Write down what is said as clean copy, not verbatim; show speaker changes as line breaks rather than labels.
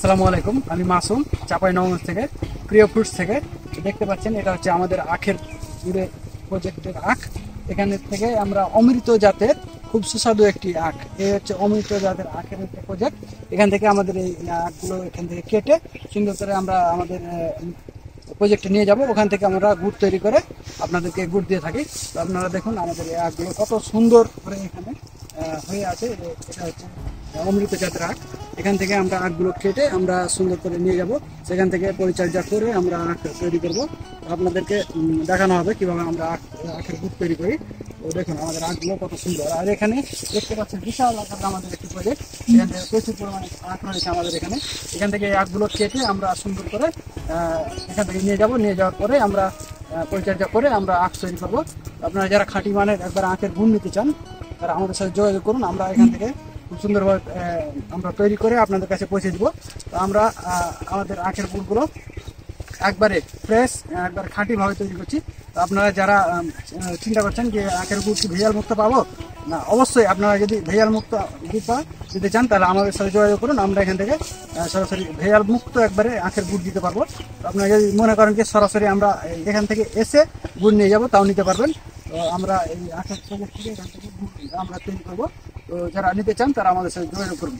আসসালামু আলাইকুম, আমি মাসুম চাঁপাইনবাবগঞ্জ থেকে প্রিয় ফ্রুটস থেকে। দেখতে পাচ্ছেন এটা হচ্ছে আমাদের আখের পুরে প্রজেক্টের আখ। এখানে থেকে আমরা অমৃত জাতের খুব সুস্বাদু একটি আখ, এই হচ্ছে অমৃত জাতের আখের একটা প্রজেক্ট। এখান থেকে আমাদের এই আখগুলো এখান থেকে কেটে সুন্দর করে আমরা আমাদের প্রজেক্টে নিয়ে যাব। ওখান থেকে আমরা গুড় তৈরি করে আপনাদেরকে গুড় দিয়ে থাকি। তো আপনারা দেখুন আমাদের এই আখগুলো কত সুন্দর করে এখানে হয়ে আছে। এটা হচ্ছে অমৃত জাতের আখ। এখান থেকে আমরা আখগুলো কেটে আমরা সুন্দর করে নিয়ে যাব, সেখান থেকে পরিচর্যা করে আমরা আখ তৈরি করব। আপনাদেরকে দেখানো হবে কিভাবে আমরা আখের গুড় তৈরি করি। তো দেখুন আমাদের আখগুলো কত সুন্দর। আর এখানে দেখতে পাচ্ছেন বিশাল আকার আমাদের একটি প্রজেক্ট, এখান থেকে প্রচুর পরিমাণে আখ রয়েছে আমাদের এখানে। এখান থেকে এই আখগুলো কেটে আমরা সুন্দর করে এখান থেকে নিয়ে যাব। নিয়ে যাওয়ার পরে আমরা পরিচর্যা করে আমরা আখ তৈরি করবো। আপনারা যারা খাঁটি মানের একবার আখের গুড় নিতে চান তারা আমাদের সাথে যোগাযোগ করুন। আমরা এখান থেকে খুব সুন্দরভাবে আমরা তৈরি করে আপনাদের কাছে পৌঁছে দেবো। তো আমরা আমাদের আখের গুড়গুলো একবারে ফ্রেশ, একবার খাঁটিভাবে তৈরি করছি। তো আপনারা যারা চিন্তা করছেন যে আখের গুড় কি ভেজাল মুক্ত পাবো, না, অবশ্যই আপনারা যদি ভেজাল মুক্ত গুড় দিতে চান তাহলে আমাদের সাথে যোগাযোগ করুন। আমরা এখান থেকে সরাসরি ভেজাল মুক্ত একবারে আখের গুড় দিতে পারবো। তো আপনারা যদি মনে করেন যে সরাসরি আমরা এখান থেকে এসে গুড় নিয়ে যাবো, তাও নিতে পারবেন। তো আমরা এই আখের প্রজেক্ট থেকে এখান থেকে গুড় আমরা তৈরি করবো। তো যারা নিতে চান তারা আমাদের সাথে যোগাযোগ করুন।